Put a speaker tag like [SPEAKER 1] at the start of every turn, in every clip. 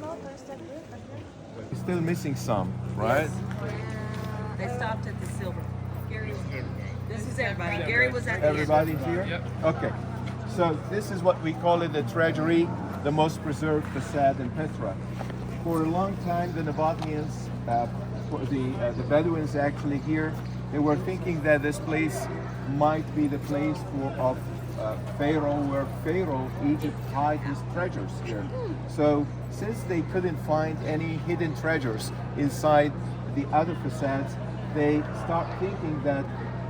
[SPEAKER 1] We're still missing some, right?
[SPEAKER 2] They stopped at the silver. This is everybody. Gary was at the
[SPEAKER 1] Everybody's here? Yep. Okay. So this is what we call it the treasury, the most preserved facade in Petra. For a long time, the Nabateans, the Bedouins actually here, they were thinking that this place might be the place of Pharaoh, where Pharaoh, Egypt, hide his treasures here. So since they couldn't find any hidden treasures inside the other facades, they start thinking that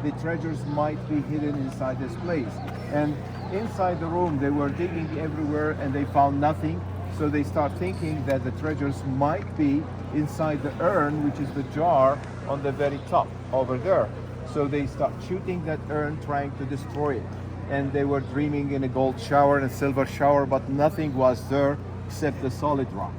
[SPEAKER 1] the treasures might be hidden inside this place. And inside the room, they were digging everywhere and they found nothing. So they start thinking that the treasures might be inside the urn, which is the jar on the very top over there. So they start shooting that urn, trying to destroy it. And they were dreaming in a gold shower and a silver shower, but nothing was there except the solid rock.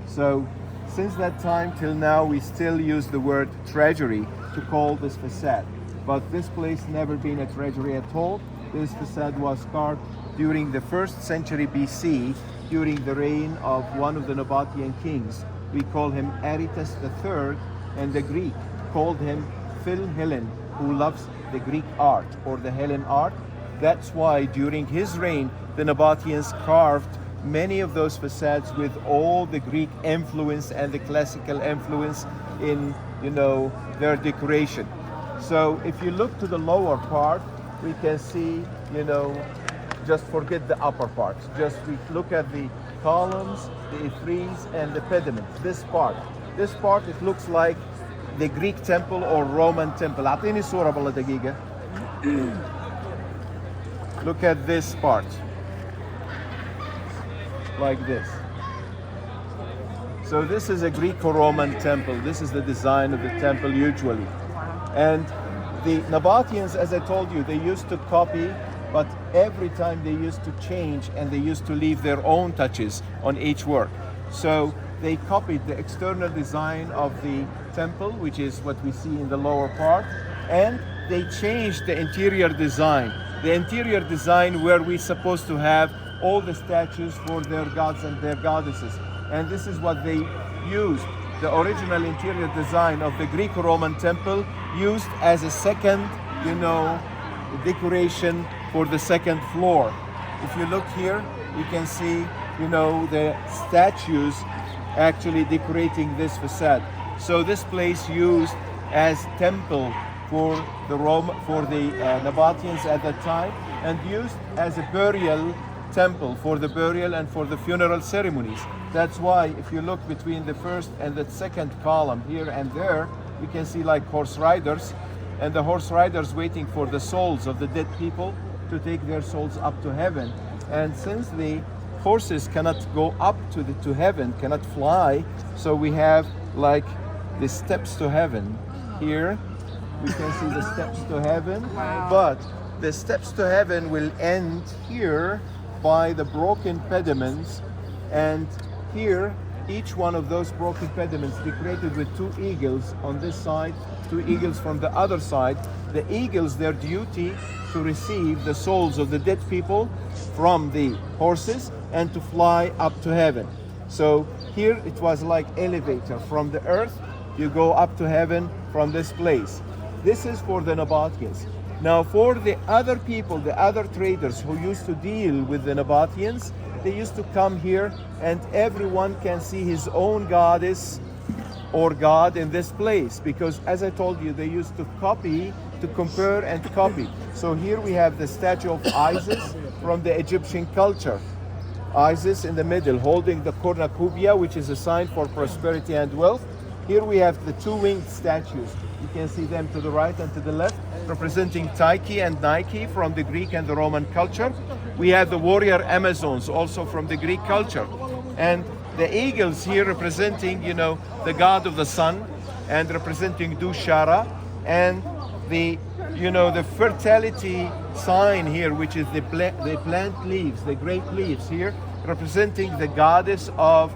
[SPEAKER 1] So since that time till now, we still use the word treasury to call this facade. But this place never been a treasury at all. This facade was carved during the 1st century BC, during the reign of one of the Nabatean kings. We call him Aretas III, and the Greek called him Phil-Hellen, who loves the Greek art or the Hellen art. That's why during his reign, the Nabateans carved many of those facades with all the Greek influence and the classical influence in, their decoration. So if you look to the lower part, we can see, just forget the upper part. Just we look at the columns, the frieze, and the pediment. This part, it looks like the Greek temple or Roman temple. أعطيني صورة بالله دقيقة. Look at this part, like this. So this is a Greco-Roman temple. This is the design of the temple usually. And the Nabateans, as I told you, they used to copy, but every time they used to change and they used to leave their own touches on each work. So they copied the external design of the temple, which is what we see in the lower part, and they changed the interior design. The interior design where we're supposed to have all the statues for their gods and their goddesses. And this is what they used. The original interior design of the Greco-Roman temple used as a second, decoration for the second floor. If you look here, you can see, the statues actually decorating this facade. So this place used as temple for the Nabateans at that time, and used as a burial temple for the burial and for the funeral ceremonies. That's why if you look between the first and the second column here and there, you can see like horse riders, and the horse riders waiting for the souls of the dead people to take their souls up to heaven. And since the horses cannot go up to heaven, cannot fly, so we have like the steps to heaven. Here we can see the steps to heaven. Wow. But the steps to heaven will end here by the broken pediments, and here each one of those broken pediments decorated with 2 eagles on this side, 2 eagles from the other side. The eagles, their duty to receive the souls of the dead people from the horses and to fly up to heaven. So here it was like elevator from the earth, you go up to heaven from this place. This is for the Nabateans. Now for the other people, the other traders who used to deal with the Nabateans, they used to come here and everyone can see his own goddess or god in this place, because as I told you, they used to copy, to compare and copy. So here we have the statue of Isis from the Egyptian culture. Isis in the middle holding the cornucopia, which is a sign for prosperity and wealth. Here we have the 2 winged statues. You can see them to the right and to the left, representing Tyche and Nike from the Greek and the Roman culture. We have the warrior Amazons, also from the Greek culture. And the eagles here representing, the god of the sun, and representing Dushara, and the, the fertility sign here, which is the plant leaves, the grape leaves here, representing the goddess of,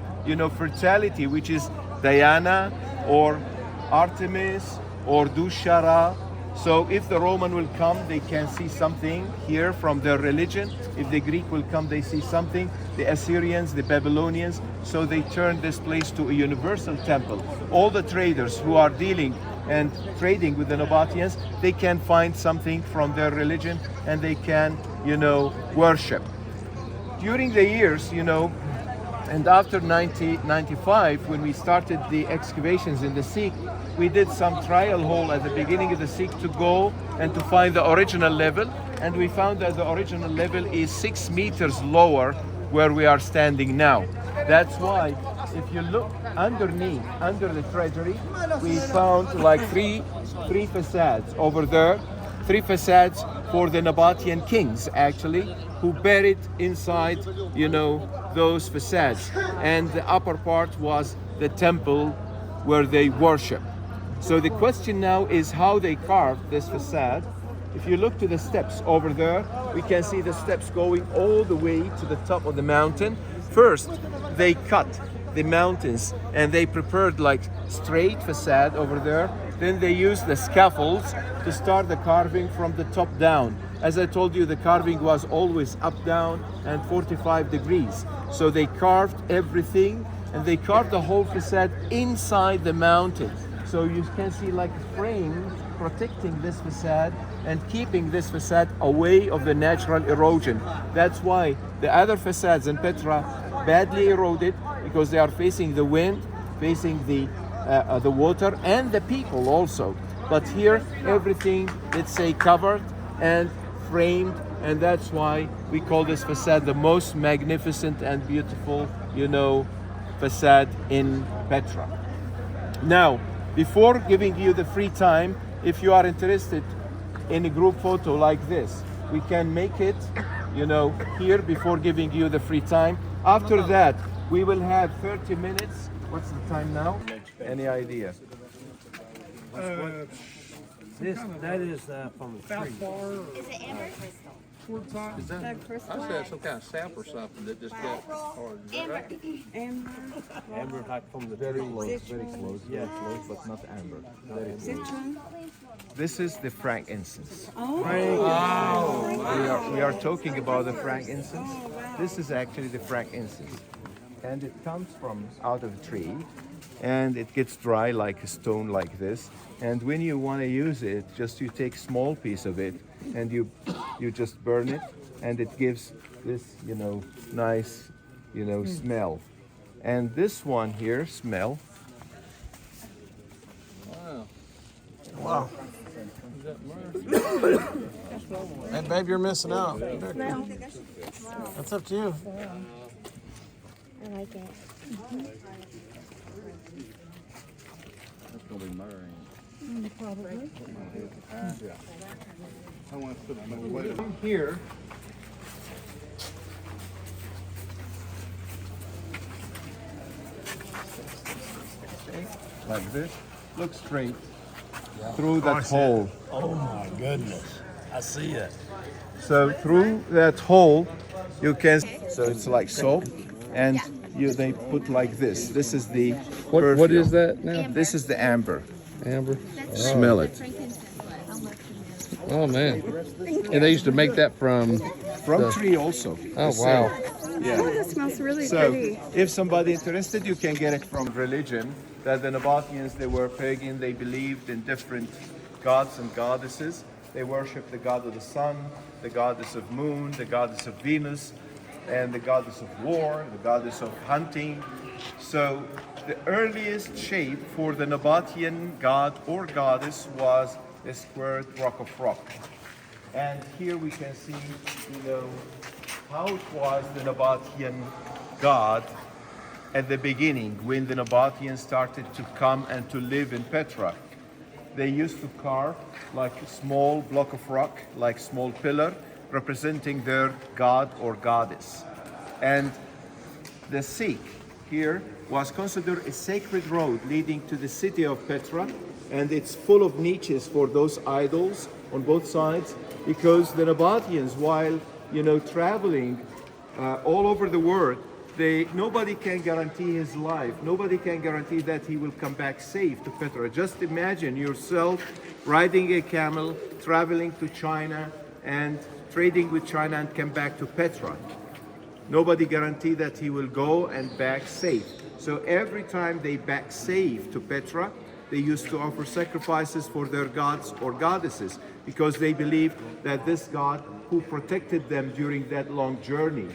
[SPEAKER 1] fertility, which is Diana or Artemis or Dushara So if the Roman will come, they can see something here from their religion. If the Greek will come, they see something. The Assyrians, the Babylonians, so they turned this place to a universal temple. All the traders who are dealing and trading with the Nabateans, they can find something from their religion and they can, worship. During the years, and after 1995, when we started the excavations in the Sikh, we did some trial hole at the beginning of the Sikh to go and to find the original level. And we found that the original level is 6 meters lower where we are standing now. That's why if you look underneath, under the treasury, we found like three facades over there, 3 facades for the Nabatean kings actually, who buried inside, those facades. And the upper part was the temple where they worship. So the question now is how they carved this facade. If you look to the steps over there, we can see the steps going all the way to the top of the mountain. First, they cut the mountains and they prepared like straight facade over there. Then they used the scaffolds to start the carving from the top down. As I told you, the carving was always up, down, and 45 degrees. So they carved everything, and they carved the whole facade inside the mountain. So you can see like a frame protecting this facade and keeping this facade away of the natural erosion. That's why the other facades in Petra badly eroded, because they are facing the wind, facing the water, and the people also. But here, everything, let's say, covered and framed, and that's why we call this facade the most magnificent and beautiful, facade in Petra. Now, before giving you the free time, if you are interested in a group photo like this, we can make it, here before giving you the free time. After that, we will have 30 minutes. What's the time now? Any idea?
[SPEAKER 3] That is from the tree.
[SPEAKER 4] Is it amber?
[SPEAKER 5] Is that, I said some kind of sap or something that just got hard. Is that
[SPEAKER 4] Amber.
[SPEAKER 5] right?
[SPEAKER 3] Amber like from the
[SPEAKER 1] Very
[SPEAKER 3] tree.
[SPEAKER 1] close, very close. Yeah, close, but not amber. Very close.
[SPEAKER 4] Citron.
[SPEAKER 1] This is the frankincense.
[SPEAKER 4] Oh.
[SPEAKER 1] We are talking about the frankincense. This is actually the frankincense, and it comes from out of a tree, and it gets dry like a stone like this. And when you want to use it, just you take small piece of it and you just burn it, and it gives this nice smell. And this one here smell.
[SPEAKER 5] Wow.
[SPEAKER 3] Wow.
[SPEAKER 5] Is that myrrh?
[SPEAKER 3] Hey, babe, you're missing out. That's up to you.
[SPEAKER 4] I like it.
[SPEAKER 5] That's gonna be myrrh.
[SPEAKER 4] Probably.
[SPEAKER 5] Yeah. I want to put it away.
[SPEAKER 1] Here, like this, look straight through that hole.
[SPEAKER 3] Oh my goodness. I see it.
[SPEAKER 1] So through that hole, you can. So it's like soap, and they put like this. This is the.
[SPEAKER 5] What is that now?
[SPEAKER 1] This is the amber.
[SPEAKER 5] Amber.
[SPEAKER 1] Smell it.
[SPEAKER 5] Oh man. And they used to make that from.
[SPEAKER 1] From tree also.
[SPEAKER 5] Oh
[SPEAKER 1] the
[SPEAKER 5] wow.
[SPEAKER 1] same. Yeah.
[SPEAKER 4] It smells really
[SPEAKER 1] So
[SPEAKER 4] pretty.
[SPEAKER 1] if somebody interested, you can get it from religion. That the Nabateans, they were pagan. They believed in different gods and goddesses. They worshiped the god of the sun, the goddess of moon, the goddess of Venus, and the goddess of war, the goddess of hunting. So the earliest shape for the Nabatean god or goddess was a squared rock of rock. And here we can see, how it was the Nabatean god at the beginning, when the Nabateans started to come and to live in Petra. They used to carve like a small block of rock, like small pillar, representing their god or goddess. And the Sikh here was considered a sacred road leading to the city of Petra, and it's full of niches for those idols on both sides, because the Nabateans, while traveling all over the world, Nobody can guarantee his life. Nobody can guarantee that he will come back safe to Petra. Just imagine yourself riding a camel, traveling to China and trading with China and come back to Petra. Nobody guarantee that he will go and back safe. So every time they back safe to Petra, they used to offer sacrifices for their gods or goddesses because they believed that this god who protected them during that long journey.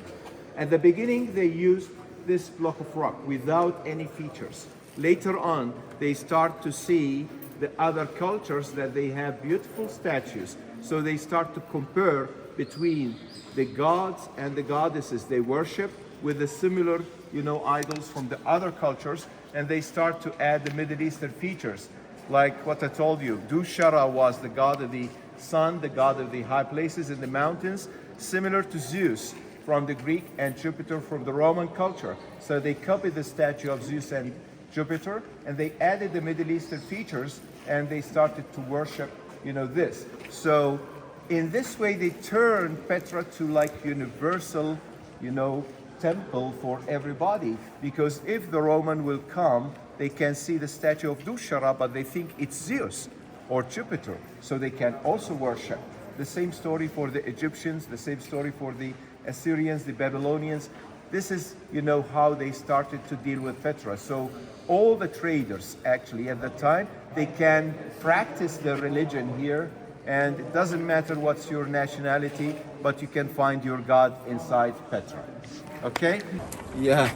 [SPEAKER 1] At the beginning, they used this block of rock without any features. Later on, they start to see the other cultures that they have beautiful statues. So they start to compare between the gods and the goddesses they worship with the similar, idols from the other cultures, and they start to add the Middle Eastern features. Like what I told you, Dushara was the god of the sun, the god of the high places in the mountains, similar to Zeus from the Greek and Jupiter from the Roman culture. So they copied the statue of Zeus and Jupiter, and they added the Middle Eastern features, and they started to worship, this. So in this way, they turned Petra to like universal, temple for everybody. Because if the Roman will come, they can see the statue of Dushara, but they think it's Zeus or Jupiter, so they can also worship. The same story for the Egyptians, the same story for the Assyrians, the Babylonians. This is, how they started to deal with Petra. So all the traders actually at the time, they can practice their religion here, and it doesn't matter what's your nationality, but you can find your God inside Petra. Okay? Yeah.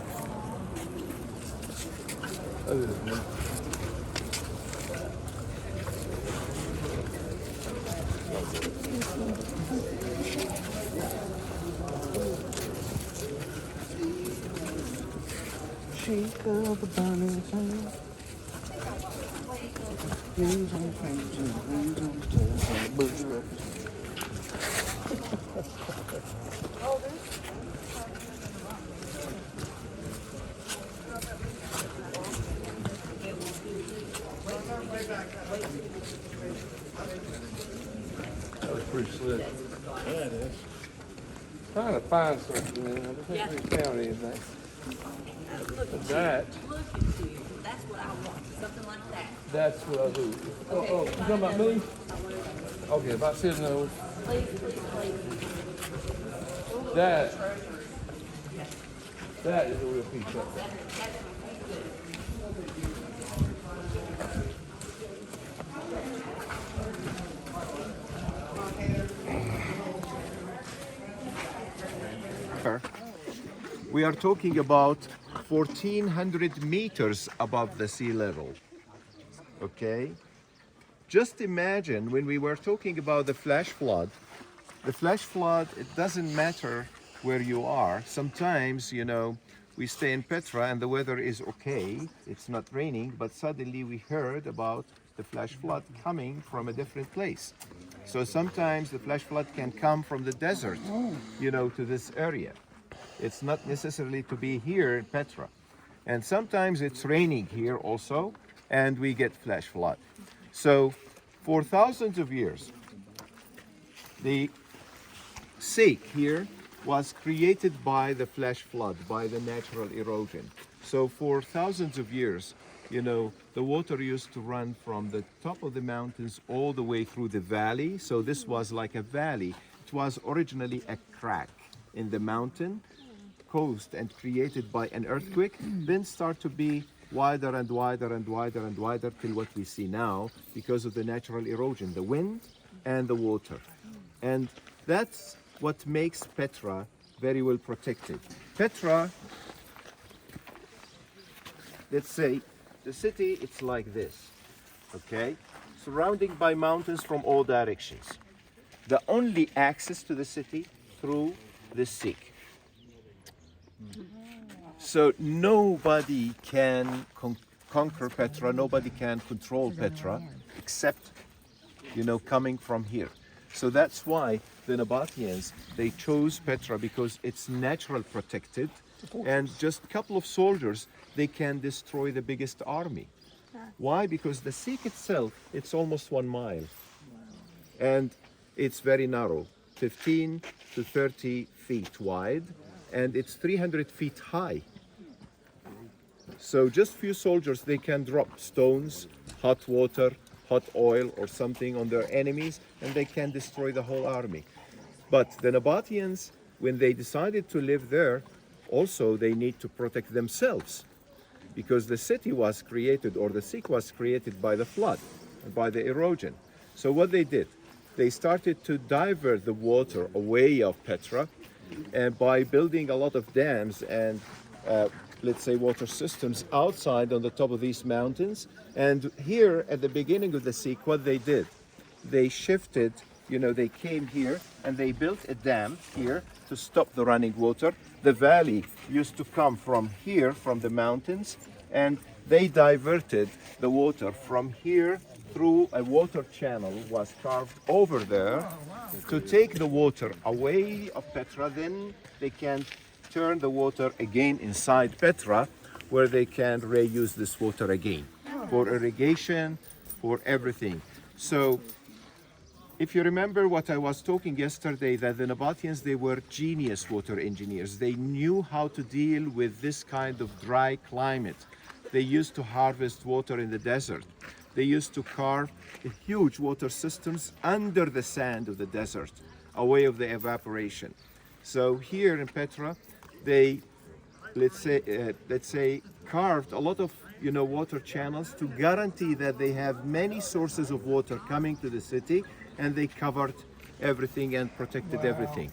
[SPEAKER 3] Shake of the burning flame. Wings on flames and wings on tails and the boogie records.
[SPEAKER 5] That was pretty slick. Yeah, it is. Trying to find something, man. I don't think we found anything. But that.
[SPEAKER 2] Look at you. That's what I want. Something like that.
[SPEAKER 5] That's what I do. Oh, you talking about me? Okay, about sitting those.
[SPEAKER 2] Please, please, please.
[SPEAKER 5] That is a real piece of it.
[SPEAKER 1] We are talking about 1,400 meters above the sea level. Okay? Just imagine when we were talking about the flash flood, it doesn't matter where you are. Sometimes, we stay in Petra and the weather is okay, it's not raining, but suddenly we heard about the flash flood coming from a different place. So sometimes the flash flood can come from the desert, to this area. It's not necessarily to be here in Petra. And sometimes it's raining here also, and we get flash flood. So for thousands of years, the sake here was created by the flash flood, by the natural erosion. So for thousands of years, the water used to run from the top of the mountains all the way through the valley. So this was like a valley. It was originally a crack in the mountain caused and created by an earthquake, then start to be wider and wider and wider and wider till what we see now because of the natural erosion, the wind and the water. And that's what makes Petra very well protected. Petra, let's say, the city, it's like this, okay? Surrounded by mountains from all directions. The only access to the city through the sea. So nobody can conquer Petra, nobody can control Petra except, coming from here. So that's why the Nabateans, they chose Petra because it's natural protected, and just a couple of soldiers, they can destroy the biggest army. Why? Because the Sikh itself, it's almost 1 mile. And it's very narrow, 15 to 30 feet wide. and it's 300 feet high. So just few soldiers, they can drop stones, hot water, hot oil or something on their enemies, and they can destroy the whole army. But the Nabateans, when they decided to live there, also they need to protect themselves, because the city was created, or the city was created by the flood, by the erosion. So what they did, they started to divert the water away of Petra, and by building a lot of dams and let's say water systems outside on the top of these mountains. And here at the beginning of the Sikh, what they did, they shifted, they came here and they built a dam here to stop the running water. The valley used to come from here, from the mountains, and they diverted the water from here through a water channel was carved over there to take the water away of Petra. Then they can turn the water again inside Petra, where they can reuse this water again for irrigation, for everything. So if you remember what I was talking yesterday, that the Nabateans, they were genius water engineers. They knew how to deal with this kind of dry climate. They used to harvest water in the desert. They used to carve huge water systems under the sand of the desert, away of the evaporation. So here in Petra, they, let's say, carved a lot of water channels to guarantee that they have many sources of water coming to the city, and they covered everything and protected everything.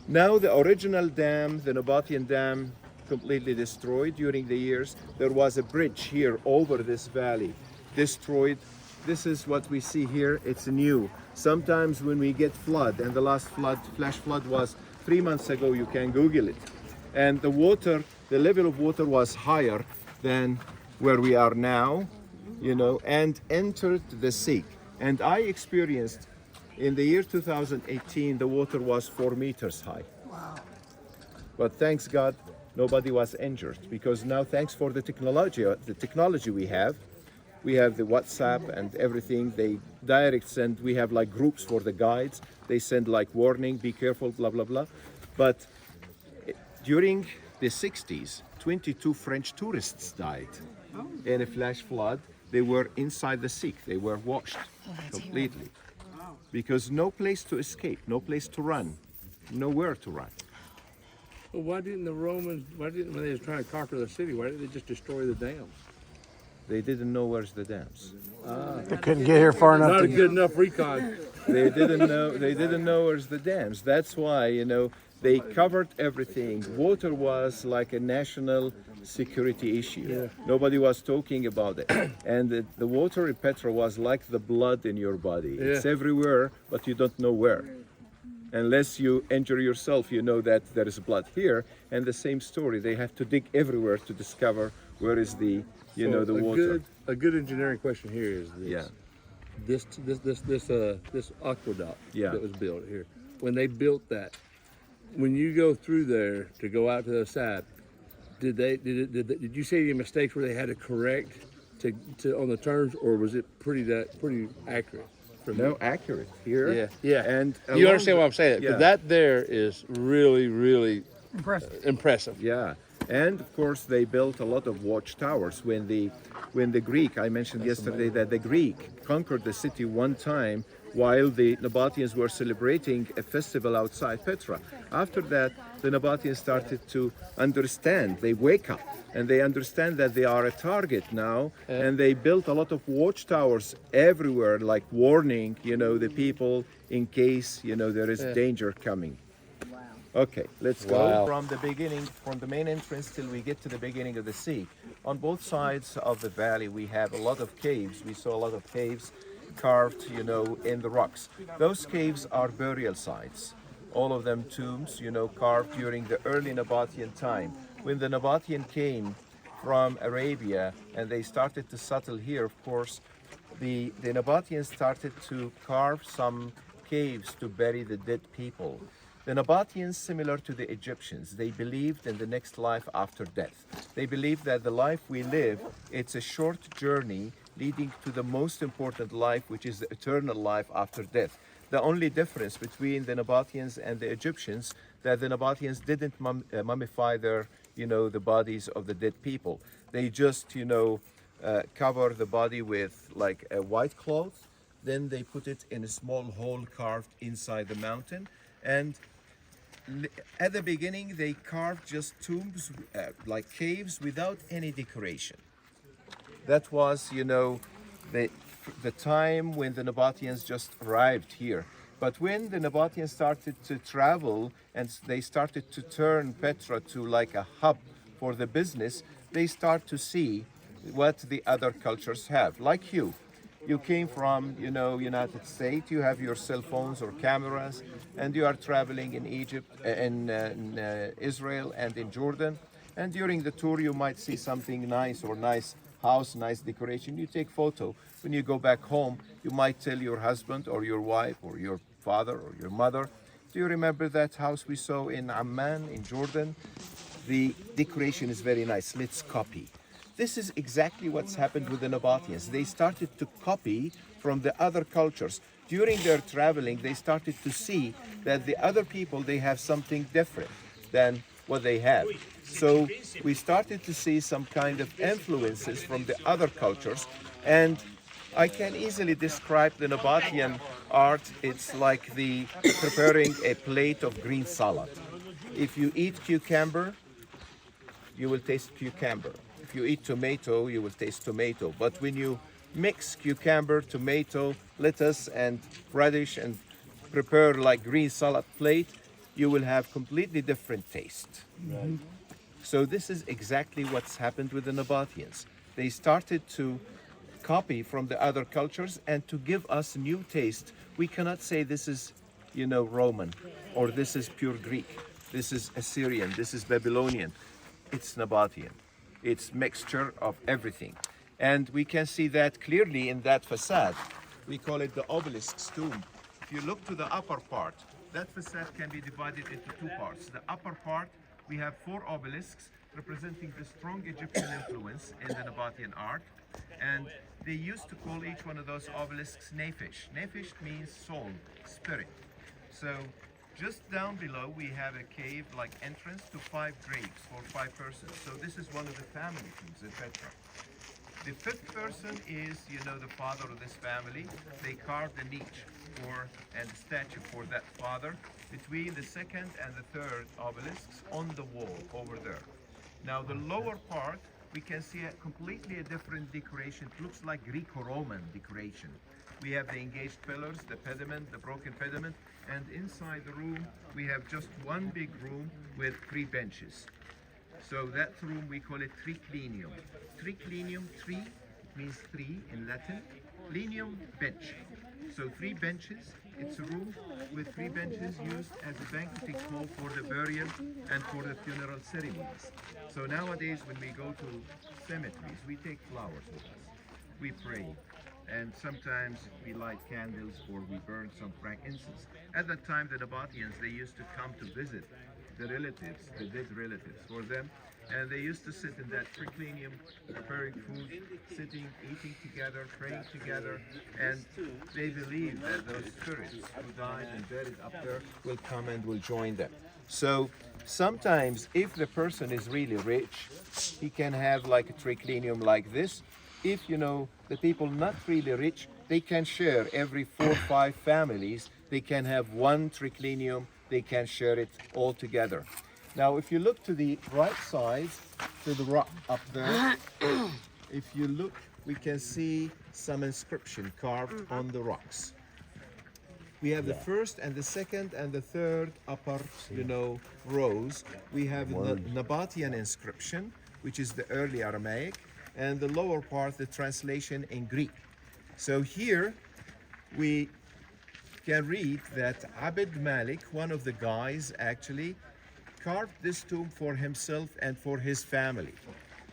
[SPEAKER 1] Now the original dam, the Nabatean dam, completely destroyed during the years. There was a bridge here over this valley, destroyed. This is what we see here. It's new. Sometimes when we get flood, and the last flood, flash flood, was 3 months ago, you can Google it. And the water, the level of water was higher than where we are now, and entered the Sikh. And I experienced in the year 2018, the water was 4 meters high. Wow. But thanks God, nobody was injured, because now, thanks for the technology we have the WhatsApp and everything. They direct send, we have like groups for the guides. They send like warning, be careful, blah, blah, blah. But during the 60s, 22 French tourists died in a flash flood. They were inside the Sikh. They were washed completely. Because no place to escape, no place to run, nowhere to run.
[SPEAKER 5] Well, why didn't the Romans, when they were trying to conquer the city, why didn't they just destroy the dams?
[SPEAKER 1] They didn't know where's the dams.
[SPEAKER 3] They couldn't get here far enough
[SPEAKER 5] Not
[SPEAKER 3] to
[SPEAKER 5] a good enough recon.
[SPEAKER 1] They didn't know where's the dams. That's why, they covered everything. Water was like a national security issue. Yeah. Nobody was talking about it. And the water in Petra was like the blood in your body. Yeah. It's everywhere, but you don't know where. Unless you injure yourself, you know that there is blood here. And the same story, they have to dig everywhere to discover where is the, the water.
[SPEAKER 5] A good engineering question here is this.
[SPEAKER 1] Yeah.
[SPEAKER 5] This aqueduct that was built here. When they built that, when you go through there to go out to the side, did you see any mistakes where they had to correct to on the turns, or was it pretty accurate?
[SPEAKER 1] No, accurate here.
[SPEAKER 5] Yeah.
[SPEAKER 1] And
[SPEAKER 5] you understand what I'm saying?
[SPEAKER 1] Yeah.
[SPEAKER 5] That there is really, really impressive.
[SPEAKER 1] Yeah. And of course, they built a lot of watchtowers. When the Greek, I mentioned yesterday that the Greek conquered the city one time while the Nabateans were celebrating a festival outside Petra. After that, the Nabateans started to understand. They wake up and they understand that they are a target now, and they built a lot of watchtowers everywhere, like warning, the people in case, there is danger coming. Okay, let's go from the beginning, from the main entrance till we get to the beginning of the sea. On both sides of the valley, we have a lot of caves. We saw a lot of caves carved, in the rocks. Those caves are burial sites. All of them tombs, carved during the early Nabatean time. When the Nabatean came from Arabia and they started to settle here, of course, the Nabateans started to carve some caves to bury the dead people. The Nabateans, similar to the Egyptians, they believed in the next life after death. They believed that the life we live, it's a short journey leading to the most important life, which is the eternal life after death. The only difference between the Nabateans and the Egyptians, that the Nabateans didn't mummify their, the bodies of the dead people. They just, cover the body with like a white cloth. Then they put it in a small hole carved inside the mountain. And at the beginning, they carved just tombs, like caves, without any decoration. That was, the time when the Nabateans just arrived here. But when the Nabateans started to travel and they started to turn Petra to like a hub for the business, they start to see what the other cultures have. Like you came from, United States, you have your cell phones or cameras, and you are traveling in Egypt, in Israel and in Jordan. And during the tour, you might see something nice or nice house, nice decoration. You take photo. When you go back home, you might tell your husband or your wife or your father or your mother, do you remember that house we saw in Amman, in Jordan? The decoration is very nice. Let's copy. This is exactly what's happened with the Nabateans. They started to copy from the other cultures. During their traveling, they started to see that the other people, they have something different than what they have. So we started to see some kind of influences from the other cultures, and I can easily describe the Nabatean art. It's like the preparing a plate of green salad. If you eat cucumber, you will taste cucumber. If you eat tomato, you will taste tomato. But when you mix cucumber, tomato, lettuce, and radish and prepare like green salad plate, you will have completely different taste. Right. So this is exactly what's happened with the Nabateans. They started to copy from the other cultures and to give us new taste. We cannot say this is, Roman, or this is pure Greek, this is Assyrian, this is Babylonian. It's Nabatean. It's mixture of everything. And we can see that clearly in that facade. We call it the obelisk's tomb. If you look to the upper part, that facade can be divided into two parts. The upper part, we have 4 obelisks representing the strong Egyptian influence in the Nabatean art. And they used to call each one of those obelisks Nephesh. Nephesh means soul, spirit. So just down below, we have a cave-like entrance to 5 graves for 5 persons. So this is one of the family tombs in Petra. The 5th person is, the father of this family. They carved a niche and a statue for that father between the 2nd and the 3rd obelisks on the wall over there. Now the lower part, we can see completely a different decoration. It looks like Greco-Roman decoration. We have the engaged pillars, the pediment, the broken pediment, and inside the room we have just one big room with 3 benches. So that room we call it triclinium. Triclinium, 3 means 3 in Latin. Linium, bench. So 3 benches. It's a room with 3 benches used as a banqueting hall for the burial and for the funeral ceremonies. So nowadays when we go to cemeteries, we take flowers with us. We pray. And sometimes we light candles or we burn some frankincense. At that time, the Nabateans, they used to come to visit the relatives, the dead relatives for them. And they used to sit in that triclinium, preparing food, sitting, eating together, praying together. And they believe that those spirits who died and buried up there will come and will join them. So sometimes if the person is really rich, he can have like a triclinium like this. If the people not really rich, they can share every 4 or 5 families. They can have one triclinium. They can share it all together. Now, if you look to the right side, to the rock up there, if you look, we can see some inscription carved on the rocks. We have the 1st and the 2nd and the 3rd upper, rows. We have the Nabatean inscription, which is the early Aramaic, and the lower part, the translation in Greek. So here we can read that Abd Malik, one of the guys, actually carved this tomb for himself and for his family.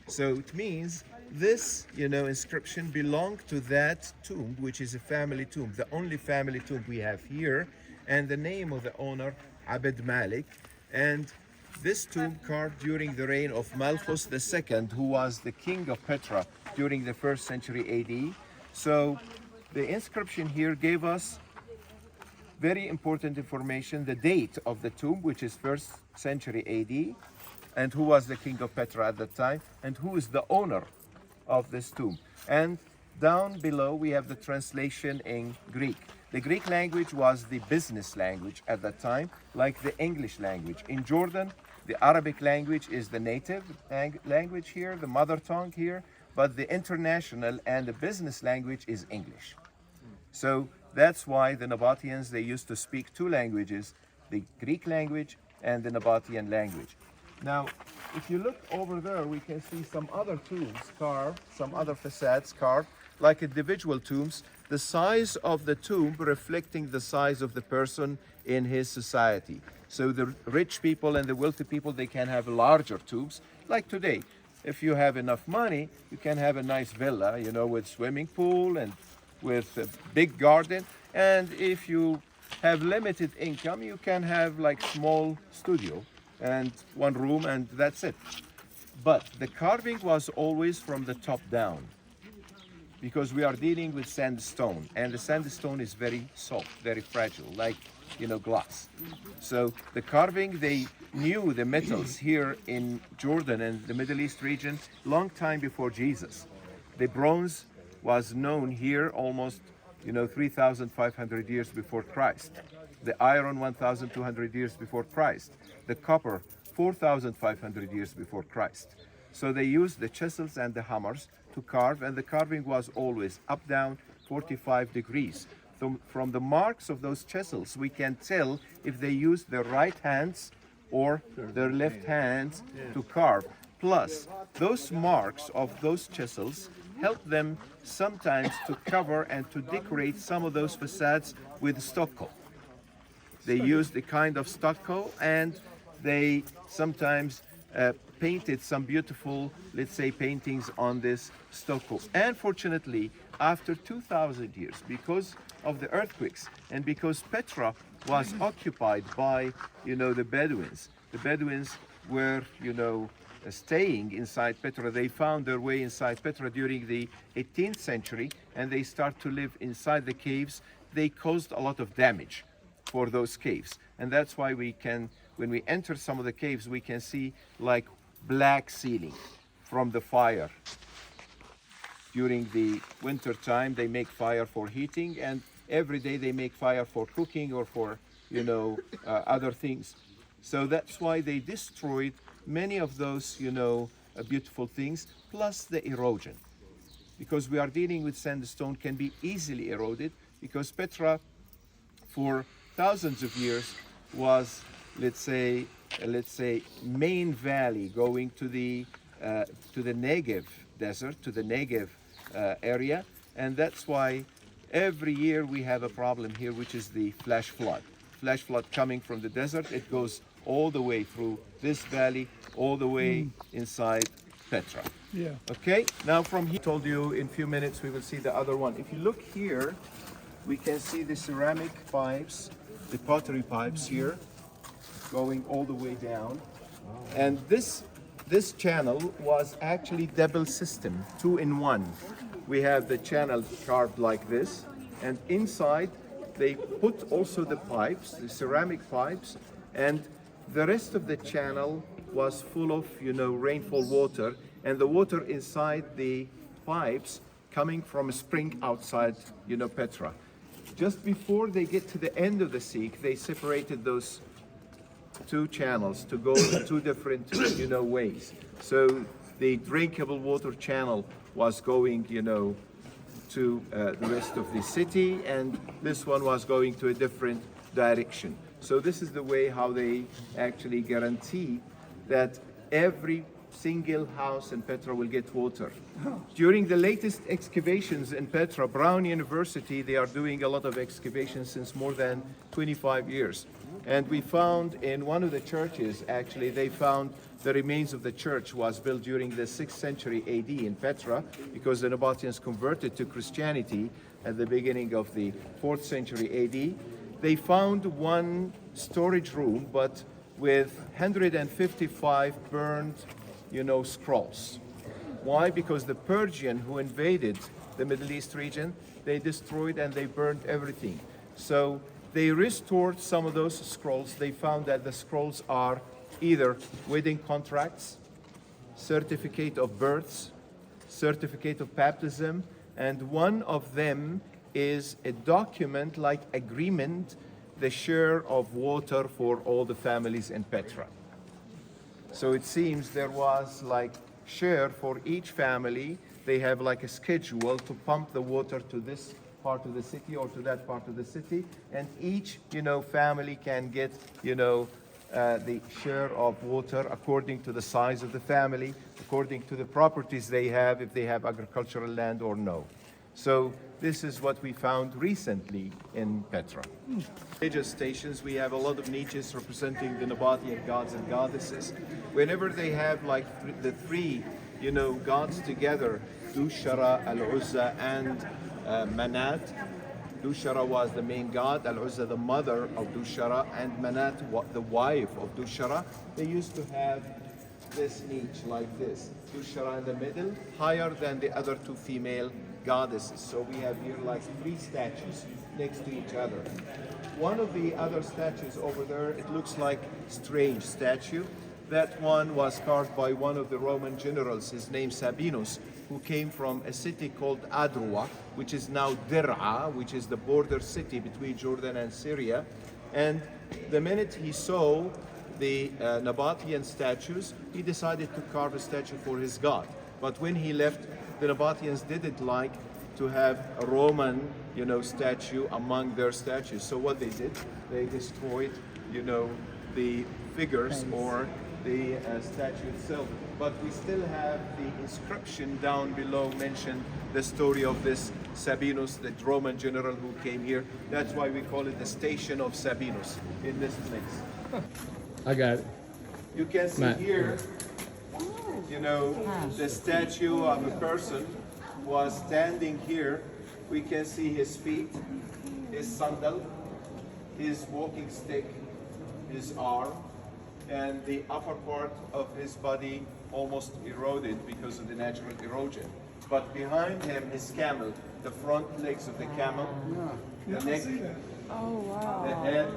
[SPEAKER 1] So it means this, inscription belonged to that tomb, which is a family tomb, the only family tomb we have here, and the name of the owner, Abd Malik. And this tomb carved during the reign of Malchus II, who was the king of Petra during the 1st century AD. So the inscription here gave us very important information, the date of the tomb, which is 1st century AD, and who was the king of Petra at that time, and who is the owner of this tomb. And down below we have the translation in Greek. The Greek language was the business language at that time, like the English language. In Jordan, the Arabic language is the native language here, the mother tongue here, but the international and the business language is English. So that's why the Nabateans, they used to speak two languages, the Greek language and the Nabatean language. Now, if you look over there, we can see some other tombs carved, some other facades carved, like individual tombs, the size of the tomb reflecting the size of the person in his society. So the rich people and the wealthy people, they can have larger tombs, like today. If you have enough money, you can have a nice villa, you know, with swimming pool and with a big garden. And if you have limited income, you can have like small studio and one room, and that's it. But the carving was always from the top down, because we are dealing with sandstone, and the sandstone is very soft, very fragile, like, you know, glass. So the carving, they knew the metals here in Jordan and the Middle East region long time before Jesus. The bronze was known here almost, you know, 3,500 years before Christ. The iron 1,200 years before Christ. The copper 4,500 years before Christ. So they used the chisels and the hammers to carve, and the carving was always up, down, 45 degrees. So from the marks of those chisels, we can tell if they used their right hands or their left hands to carve. Plus, those marks of those chisels help them sometimes to cover and to decorate some of those facades with stucco. They used a kind of stucco, and they sometimes painted some beautiful, let's say, paintings on this stucco. And fortunately, after 2,000 years, because of the earthquakes and because Petra was occupied by, you know, the Bedouins were, you know, staying inside Petra. They found their way inside Petra during the 18th century, and they start to live inside the caves. They caused a lot of damage for those caves, and that's why we can, when we enter some of the caves, we can see like black ceiling from the fire. During the winter time, they make fire for heating, and every day they make fire for cooking or for, you know, other things. So that's why they destroyed many of those, you know, beautiful things, plus the erosion. Because we are dealing with sandstone, can be easily eroded, because Petra for thousands of years was, let's say main valley going to the Negev desert, to the Negev area, and that's why every year we have a problem here, which is the flash flood. Flash flood coming from the desert, it goes all the way through this valley, all the way inside Petra.
[SPEAKER 6] Yeah.
[SPEAKER 1] Okay, now from here, I told you in a few minutes we will see the other one. If you look here, we can see the ceramic pipes, the pottery pipes here, going all the way down. And this channel was actually double system, 2-in-1. We have the channel carved like this, and inside they put also the pipes, the ceramic pipes, and the rest of the channel was full of, you know, rainfall water, and the water inside the pipes coming from a spring outside, you know, Petra. Just before they get to the end of the Sikh, they separated those two channels to go in two different, you know, ways. So the drinkable water channel was going, you know, to the rest of the city, and this one was going to a different direction. So this is the way how they actually guarantee that every single house in Petra will get water. During the latest excavations in Petra, Brown University, they are doing a lot of excavations since more than 25 years. And we found in one of the churches, actually, they found the remains of the church was built during the 6th century AD in Petra, because the Nabateans converted to Christianity at the beginning of the 4th century AD. They found one storage room, but with 155 burned, you know, scrolls. Why? Because the Persian who invaded the Middle East region, they destroyed and they burned everything. So They restored some of those scrolls. They found that the scrolls are either wedding contracts, certificate of births, certificate of baptism, and one of them is a document like agreement, the share of water for all the families in Petra. So it seems there was like share for each family. They have like a schedule to pump the water to this part of the city or to that part of the city, and each family can get the share of water according to the size of the family, according to the properties they have, if they have agricultural land or no. So this is what we found recently in Petra. Religious stations, we have a lot of niches representing the Nabatean gods and goddesses. Whenever they have like the three, gods together, Dushara, Al-Uzza, and Manat. Dushara was the main god, Al-Uzza the mother of Dushara, and Manat the wife of Dushara. They used to have this niche like this. Dushara in the middle, higher than the other two female goddesses. So we have here like three statues next to each other. One of the other statues over there, it looks like strange statue. That one was carved by one of the Roman generals, his name Sabinus, who came from a city called Adrua, which is now Dir'a, which is the border city between Jordan and Syria. And the minute he saw the Nabatean statues, he decided to carve a statue for his god. But when he left, the Nabateans didn't like to have a Roman, statue among their statues. So what they did, they destroyed, the figures or the statue itself. But we still have the inscription down below mentioned the story of this Sabinus, the Roman general who came here. That's why we call it the station of Sabinus in this place.
[SPEAKER 5] I got it.
[SPEAKER 1] You can see
[SPEAKER 5] Matt.
[SPEAKER 1] here, the statue of a person was standing here. We can see his feet, his sandal, his walking stick, his arm, and the upper part of his body almost eroded because of the natural erosion. But behind him, his camel, the front legs of the camel, the neck, the head,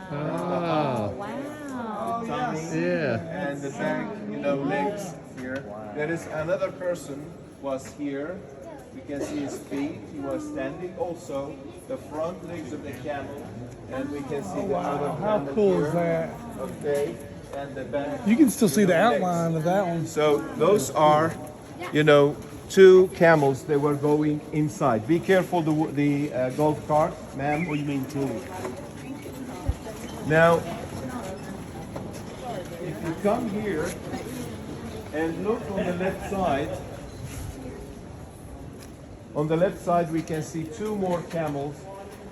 [SPEAKER 1] the tummy, and the back, legs here. There is another person was here. We can see his feet. He was standing also. The front legs of the camel, and we can see the other camel.
[SPEAKER 6] How cool
[SPEAKER 1] here.
[SPEAKER 6] is that?
[SPEAKER 1] Okay, and the back.
[SPEAKER 6] You can still see the
[SPEAKER 1] legs.
[SPEAKER 6] outline of that one.
[SPEAKER 1] So those are, two camels. They were going inside. Be careful the golf cart, ma'am. What do you mean two? Now, if you come here and look on the left side, we can see two more camels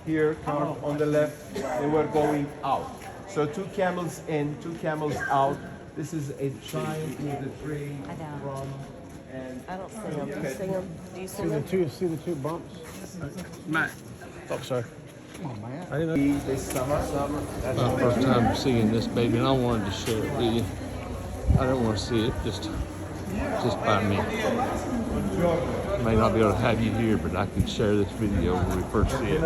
[SPEAKER 1] here carved on the left. They were going out. So two camels in, two camels out. This is a sign to the tree from. And
[SPEAKER 2] I don't see them. You see them? Do you see them?
[SPEAKER 6] See the two bumps?
[SPEAKER 5] Matt.
[SPEAKER 6] Oh, sorry. Come on, man.
[SPEAKER 1] I didn't know. This summer. That's
[SPEAKER 5] My first time seeing this baby, and I wanted to share it with you. I don't want to see it just by me. I may not be able to have you here, but I can share this video when we first see it.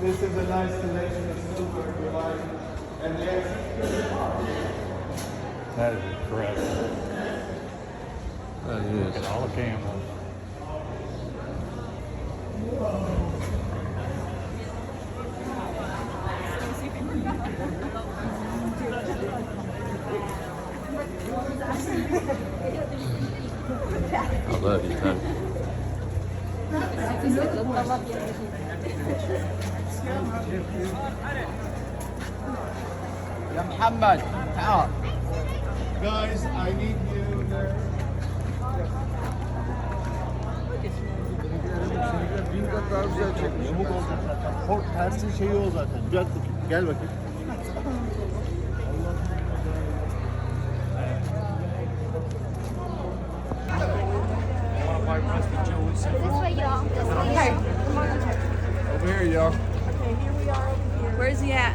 [SPEAKER 1] This is a nice collection of silver provided, and
[SPEAKER 7] That is incredible.
[SPEAKER 5] That is.
[SPEAKER 7] All the camels.
[SPEAKER 5] I love you, honey.
[SPEAKER 3] يا محمد تعال.
[SPEAKER 1] guys, I need you there.
[SPEAKER 7] Tersi şeyi o zaten. Gel bakayım.
[SPEAKER 3] Over here, y'all.
[SPEAKER 2] Okay, here we are over here. Where's he at?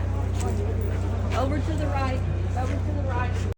[SPEAKER 2] Over to the right. Over to the right.